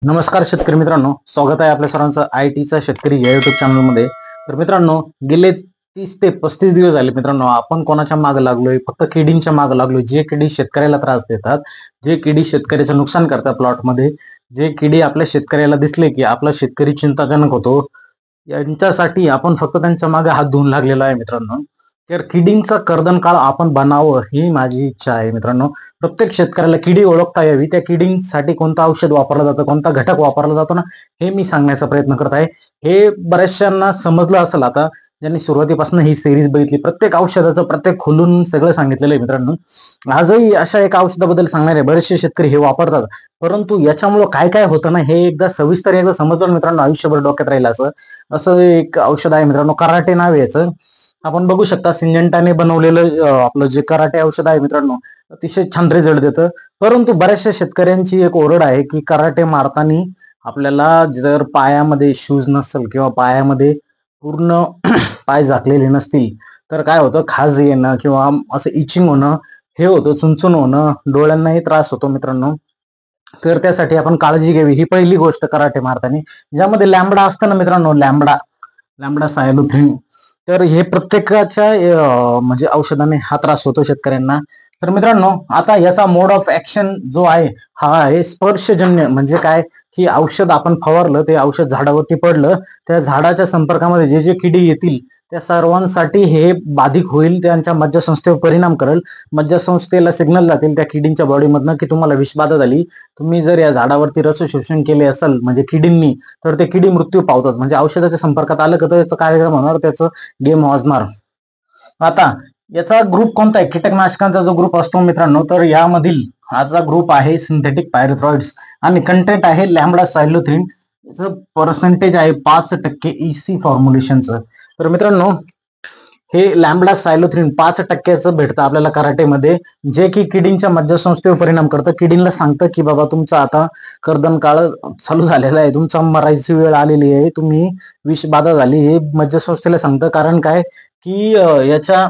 नमस्कार शेतकरी मित्रांनो, स्वागत आहे आपल्या सर्वांचं आय-टीचा शेतकरी या युट्यूब चॅनलमध्ये. तर मित्रांनो, गेले 30 ते 35 दिवस झाले मित्रांनो, आपण कोणाच्या मागे लागलोय? फक्त किडींच्या मागे लागलोय. जे किडी शेतकऱ्याला त्रास देतात, जे किडी शेतकऱ्याचं नुकसान करतात प्लॉटमध्ये, जे किडी आपल्या शेतकऱ्याला दिसले की आपला शेतकरी चिंताजनक होतो, यांच्यासाठी आपण फक्त त्यांच्या मागे हात धुवून लागलेला आहे मित्रांनो. तर किडींचा कर्दनकाळ आपण बनावं ही माझी इच्छा आहे मित्रांनो. प्रत्येक शेतकऱ्याला किडी ओळखता यावी, त्या किडींसाठी कोणतं औषध वापरलं जातं, कोणता घटक वापरला जातो ना, हे मी सांगण्याचा प्रयत्न करत आहे. हे बऱ्याचशांना समजलं असेल आता, ज्यांनी सुरुवातीपासून ही सिरीज बघितली. प्रत्येक औषधाचं प्रत्येक खोलून सगळं सांगितलेलं आहे मित्रांनो. आजही अशा एका औषधाबद्दल सांगणार आहे. बरेचसे शेतकरी हे वापरतात, परंतु याच्यामुळं काय काय होतं ना, हे एकदा सविस्तर एकदा समजलं मित्रांनो, आयुष्यभर डोक्यात राहील असं असं एक औषध आहे मित्रांनो. कराटे नाव आहे याचं. आपण बघू शकता सिंजंटाने बनवलेलं आपलं जे कराटे औषध आहे मित्रांनो, अतिशय छान रिझल्ट देतं. परंतु बऱ्याचशा शेतकऱ्यांची एक ओरड आहे की कराटे मारताना आपल्याला जर पायामध्ये शूज नसेल किंवा पायामध्ये पूर्ण पाय झाकलेले नसतील तर काय होतं, खाज येणं किंवा असं इचिंग होणं, हे होतं, चुनचुन होणं, डोळ्यांनाही त्रास होतो मित्रांनो. तर त्यासाठी आपण काळजी घ्यावी, ही पहिली गोष्ट कराटे मारताना. ज्यामध्ये लॅम्बडा असतं ना मित्रांनो, लॅम्बडा लॅम्बडा सायलोथ्रिन, तर हे प्रत्येकाच्या म्हणजे औषधाने हा त्रास होतो शेतकऱ्यांना. तर मित्रांनो, आता याचा मोड ऑफ ऍक्शन जो आहे, हा आहे स्पर्शजन्य. म्हणजे काय, की औषध आपण फवारलं, ते औषध झाडावरती पडलं, त्या झाडाच्या संपर्कामध्ये जे जे किडी येतील त्या सर्वांसाठी हे बाधिक होईल, त्यांच्या मज्जासंस्थेवर परिणाम करेल. मज्जासंस्थेला सिग्नल जातील त्या किडींच्या बॉडीमधनं की तुम्हाला विषबाधा झाली. तुम्ही जर या झाडावरती रस शोषण केले असेल म्हणजे किडींनी, तर ते किडी मृत्यू पावतात. म्हणजे औषधाच्या संपर्कात आलं का त्याचा कार्यक्रम होणार, त्याचं गेम वाजणार. आता याचा ग्रुप कोणता आहे? कीटकनाशकांचा जो ग्रुप असतो मित्रांनो, तर यामधील हाचा ग्रुप आहे सिंथेटिक पायरेथ्रॉइड्स आणि कंटेंट आहे लॅम्बडा सायलोथ्रिन. याचं पर्सेंटेज आहे 5% EC फॉर्म्युलेशनचं. तर मित्रांनो, हे लॅम्बडा सायलोथ्रिन 5%चं भेटतं आपल्याला कराटेमध्ये, जे की किडींच्या मज्जासंस्थेवर परिणाम करतं. किडींना सांगतं की बाबा तुमचा आता कर्दन काळ चालू झालेला आहे, तुमचा मरायची वेळ आलेली आहे, तुम्ही विषबाधा झाली, हे मज्जासंस्थेला सांगतं. कारण काय, की याच्या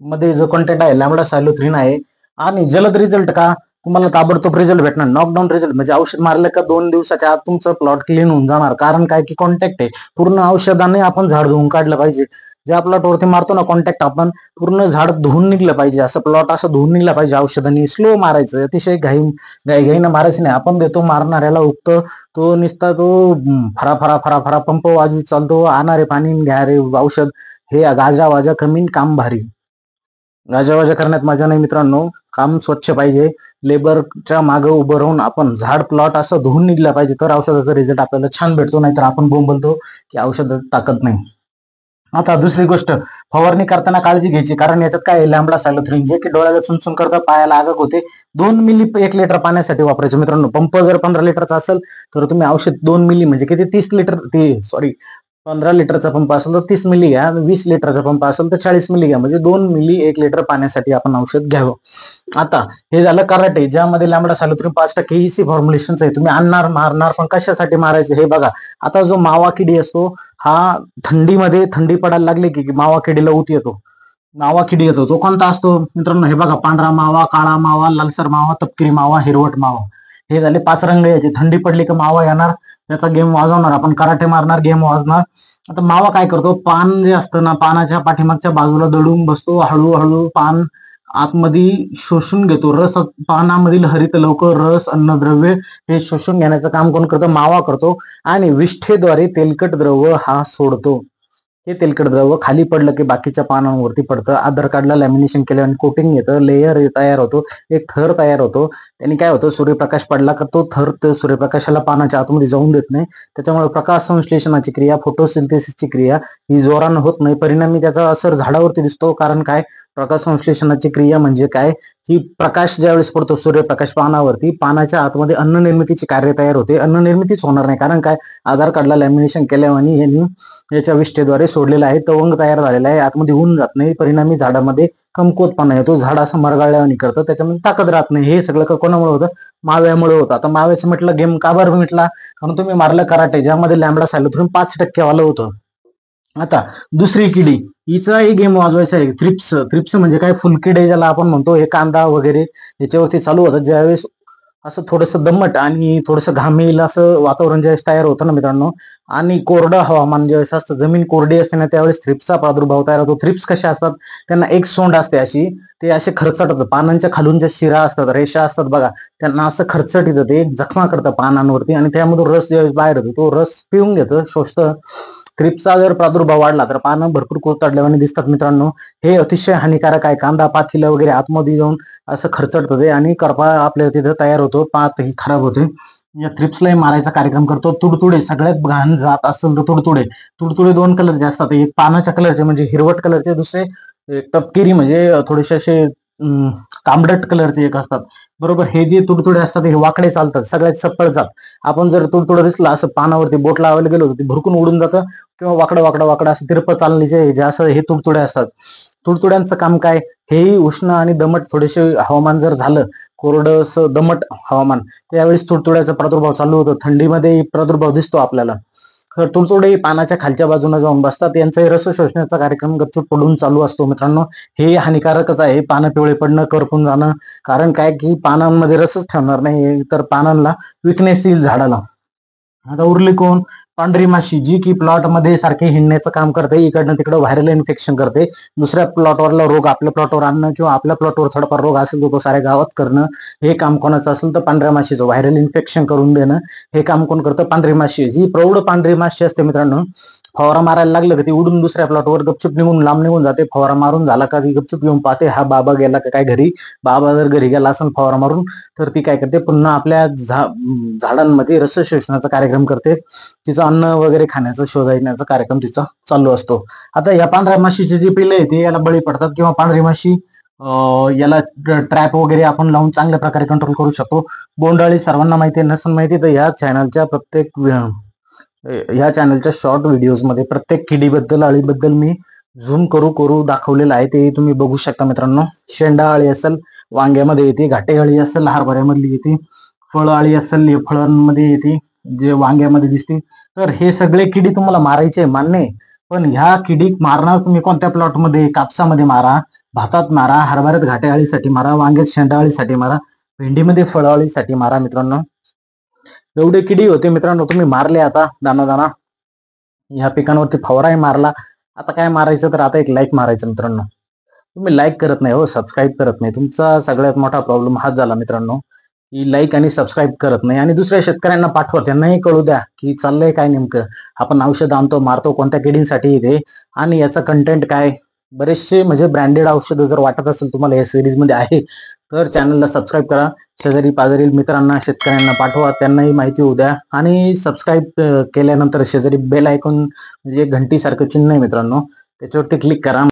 मध्ये जो कंटेंट आहे लॅम्बडा सायलोथ्रिन आहे. आणि जलद रिझल्ट का, तुम्हाला ताबडतोब रिझल्ट भेटणार, नॉकडाऊन रिझल्ट. म्हणजे औषध मारलं का 2 दिवसाच्या आत तुमचं प्लॉट क्लीन होऊन जाणार. कारण काय, की कॉन्टॅक्ट आहे, पूर्ण औषधाने आपण झाड धुवून काढलं पाहिजे. ज्या प्लॉटवरती मारतो ना कॉन्टॅक्ट, आपण पूर्ण झाड धुवून निघलं पाहिजे. असं प्लॉट असं धुवून निघला पाहिजे औषधांनी. स्लो मारायचं, अतिशय घाईनं मारायचं नाही. आपण देतो मारणाऱ्याला उगतं, तो निसता तो फरा फरा फरा फरा पंप वाजवी चालतो, आणा रे पाणी घ्या रे औषध. हे गाजा वाजा कमी काम भारी. गाजावाजा करण्यात मजा नाही मित्रांनो. काम स्वच्छ पाहिजे. लेबरच्या मागे उभं राहून आपण झाड प्लॉट असं धुवून निघला पाहिजे, तर औषधाचा रिझल्ट आपल्याला छान भेटतो. नाहीतर आपण बोंबलतो की औषध टाकत नाही. आता दुसरी गोष्ट, फवारणी करताना काळजी घ्यायची. कारण याच्यात काय आहे, लॅम्बडा सायलोथ्रिन, जे की डोळ्याला चुनचुन करतं, पायाला आगक होते. 2 मिली 1 लिटर पाण्यासाठी वापरायचं मित्रांनो. पंप जर 15 लिटरचा असेल तर तुम्ही औषध 2 मिली म्हणजे किती, 30 लिटर, ते सॉरी 15 लिटरचा पंप असेल तर 30 मिली घ्या, 20 लिटरचा पंप असेल तर 40 मिली घ्या. म्हणजे 2 मिली 1 लिटर पाण्यासाठी आपण औषध घ्यावं. आता हे झालं कराटे, ज्यामध्ये लॅम्बडा सायलोथ्रिन 5% EC फॉर्म्युलेशनचं आहे. तुम्ही आणणार मारणार, पण कशासाठी मारायचं हे बघा. आता जो मावा किडी असतो, हा थंडीमध्ये, थंडी पडायला लागली की मावा किडीला ऊत येतो, मावा किडी येतो. तो कोणता असतो मित्रांनो, हे बघा, पांढरा मावा, काळा मावा, लालसर मावा, तपकिरी मावा, हिरवट मावा. हे झाले 5 रंग याचे. थंडी पडली की मावा येणार, त्याचा गेम वाजवणार, आपण कराटे मारणार, गेम वाजणार. आता मावा काय करतो, पान जे असतं ना, पानाच्या पाठीमागच्या बाजूला दडून बसतो, हळूहळू पान आतमध्ये शोषून घेतो. रस, पानामधील हरित लवकर, रस, अन्नद्रव्य हे शोषून घेण्याचं काम कोण करतं, मावा करतो. आणि विष्ठेद्वारे तेलकट द्रव्य हा सोडतो. हे तेलकट द्रव्य खाली पडलं की बाकीच्या पानांवरती पडतं. आधार कार्डला लॅमिनेशन केल्याने कोटिंग येतं, लेयर तयार होतो, एक थर तयार होतो. त्यांनी काय होतं, सूर्यप्रकाश पडला का तो थर सूर्यप्रकाशाला पानाच्या आतमध्ये जाऊन देत नाही. त्याच्यामुळे प्रकाश संश्लेषणाची क्रिया, फोटोसिंथेसिसची क्रिया ही जोरानं होत नाही. परिणामी त्याचा असर झाडावरती दिसतो. कारण काय, प्रकाश संश्लेषणाची क्रिया म्हणजे काय, की प्रकाश ज्यावेळेस पडतो, सूर्यप्रकाश पानावरती, पानाच्या आतमध्ये अन्न निर्मितीची कार्य तयार होते. अन्न निर्मितीच होणार नाही. कारण काय, आधार कार्डला लॅमिनेशन केल्याने यांनी याच्या विष्ठेद्वारे सोडलेला आहे, तवंग तयार झालेला आहे, आतमध्ये ऊन जात नाही. परिणामी झाडामध्ये कमकुवतपणा येतो, झाड असं मरगळल्याने करतं, त्याच्यामध्ये ताकद राहत नाही. हे सगळं कोणामुळे होतं, माव्यामुळे होतं. आता माव्याचं म्हटलं गेम का बरं म्हटला, कारण तुम्ही मारलं कराटे, ज्यामध्ये लॅम्बडा सायलोथ्रिन 5% वालं होतं. आता दुसरी किडी, हिचाही गेम वाजवायचा आहे, थ्रिप्स. थ्रिप्स म्हणजे काय, फुलकिडे ज्याला आपण म्हणतो. हे कांदा वगैरे याच्यावरती चालू होतात ज्यावेळेस असं थोडंसं दमट आणि थोडंसं घाम येईल असं वातावरण ज्यावेळेस तयार होतं ना मित्रांनो, आणि कोरडं हवामान ज्यावेळेस असतं, जमीन कोरडी असते ना, त्यावेळेस थ्रिप्सचा प्रादुर्भाव तयार होतो. थ्रिप्स कशा असतात, त्यांना एक सोंड असते अशी, ते असे खरचटतात. पानांच्या खालून ज्या शिरा असतात, रेषा असतात बघा, त्यांना असं खरचट येतं, ते जखमा करतं पानांवरती आणि त्यामधून रस ज्यावेळेस बाहेर येतो, तो रस पिऊन घेतं, शोषतं. थ्रिप्सचा जर प्रादुर्भाव वाढला तर पानं भरपूर कोतडल्यावानी दिसतात मित्रांनो. हे अतिशय हानिकारक आहे. कांदा पातीला वगैरे आतमध्ये जाऊन असं खरचटतं ते आणि करपा आपल्या तिथं तयार होतो, पात ही खराब होते. या थ्रिप्सलाही मारायचा कार्यक्रम करतो. तुडतुडे, सगळ्यात घाण जात असेल तर तुडतुडे. तुडतुडे दोन कलरचे असतात, एक पानाच्या कलरचे म्हणजे हिरवट कलरचे, दुसरे तपकिरी म्हणजे थोडेसे असे तांबडट कलरचे एक असतात. बरोबर, हे जे तुडतुडे असतात हे वाकडे चालतात, सगळ्यात चप्पळ जात. आपण जर तुडतुडं दिसला असं पानावरती बोट लावायला गेलो ते भरकून उडून जातं, किंवा वाकडं वाकडं वाकडं असं तिरपं चालण्याचे जे असं हे तुडतुडे असतात. तुडतुड्यांचं काम काय, हेही उष्ण आणि दमट थोडेसे हवामान जर झालं, कोरडं दमट हवामान, त्यावेळेस तुडतुड्याचा प्रादुर्भाव चालू होतो. थंडीमध्ये प्रादुर्भाव दिसतो आपल्याला. तर तुडतुडे पानाच्या खालच्या बाजूने जाऊन बसतात, यांचा रस शोषण्याचा कार्यक्रम गपचूप पडून चालू असतो मित्रांनो. हे हानिकारकच आहे, पानं पिवळे पडणं, करपून जाणं. कारण काय की पानांमध्ये रसच ठेवणार नाही, तर पानांना विकनेस येईल झाडाला. आता उरली कोण, पांढरी माशी, जी की प्लॉट मध्ये सारखे हिंडण्याचं काम करते, इकडनं तिकडं व्हायरल इन्फेक्शन करते. दुसऱ्या प्लॉटवरला रोग आपल्या प्लॉटवर आणणं, किंवा आपल्या प्लॉटवर थोडाफार रोग असेल तर तो साऱ्या गावात करणं, हे काम कोणाचं असेल तर पांढऱ्या माशीचं व्हायरल इन्फेक्शन करून देणं, हे काम कोण करतं, पांढरी माशी. जी प्रौढ पांढरी माशी असते मित्रांनो, फवारा मारायला लागलं का ती उडून दुसऱ्या प्लॉटवर गपचूप निघून लांब निघून जाते. फवारा मारून झाला का ती गपचूप येऊन पाहते, हा बाबा गेला का काय घरी. बाबा जर घरी गेला असेल फवारा मारून, तर ती काय करते, पुन्हा आपल्या झाडांमध्ये रस शोषणाचा कार्यक्रम करते. तिचं अन्न वगैरे खाण्याचा शोधायचा कार्यक्रम तिचा चालू असतो. आता या पांढऱ्या माशीचे जे पिल्ले ते याला बळी पडतात, किंवा पांढरी माशी याला ट्रॅप वगैरे आपण लावून चांगल्या प्रकारे कंट्रोल करू शकतो. बोंडअळी सर्वांना माहिती आहे, नसून माहिती तर ह्या चॅनलच्या शॉर्ट व्हिडिओज मध्ये प्रत्येक किडीबद्दल, अळीबद्दल मी झूम करू दाखवलेलं आहे, ते तुम्ही बघू शकता मित्रांनो. शेंडा अळी असेल वांग्यामध्ये येते, घाटे अळी असेल हरभऱ्यामधली येते, फळ अळी असेल फळांमध्ये येते, जे वांग्यामध्ये दिसते. तर हे सगळे किडी तुम्हाला मारायचे मान्य, पण ह्या किडी मारणार तुम्ही कोणत्या प्लॉटमध्ये, कापसामध्ये मारा, भातात मारा, हरभऱ्यात घाटे अळीसाठी मारा, वांग्यात शेंडा अळीसाठी मारा, भेंडीमध्ये फळ अळीसाठी मारा मित्रांनो. एवढे किडी होते मित्रांनो, तुम्ही मारले आता दाना दाना. ह्या पिकांवरती फवाराही मारला. आता काय मारायचं, तर आता एक लाईक मारायचं मित्रांनो. तुम्ही लाईक करत नाही हो, सबस्क्राईब करत नाही. तुमचा सगळ्यात मोठा प्रॉब्लेम हाच झाला मित्रांनो, की लाईक आणि सबस्क्राईब करत नाही. आणि दुसऱ्या शेतकऱ्यांना पाठवा, त्यांनाही कळू द्या की चाललंय काय नेमकं. आपण औषध आणतो, मारतो कोणत्या किडींसाठी येते, आणि याचा कंटेंट काय. बरेचसे म्हणजे ब्रँडेड औषधं जर वाटत असेल तुम्हाला या सिरीज मध्ये आहे, तर चॅनलला सबस्क्राईब करा. शेजारी पाजारी मित्रांना, शेतकऱ्यांना पाठवा, त्यांनाही माहिती होऊ द्या. आणि सबस्क्राईब केल्यानंतर शेजारी बेल आयकॉन म्हणजे घंटी सारखं चिन्ह आहे मित्रांनो, त्याच्यावरती क्लिक करा.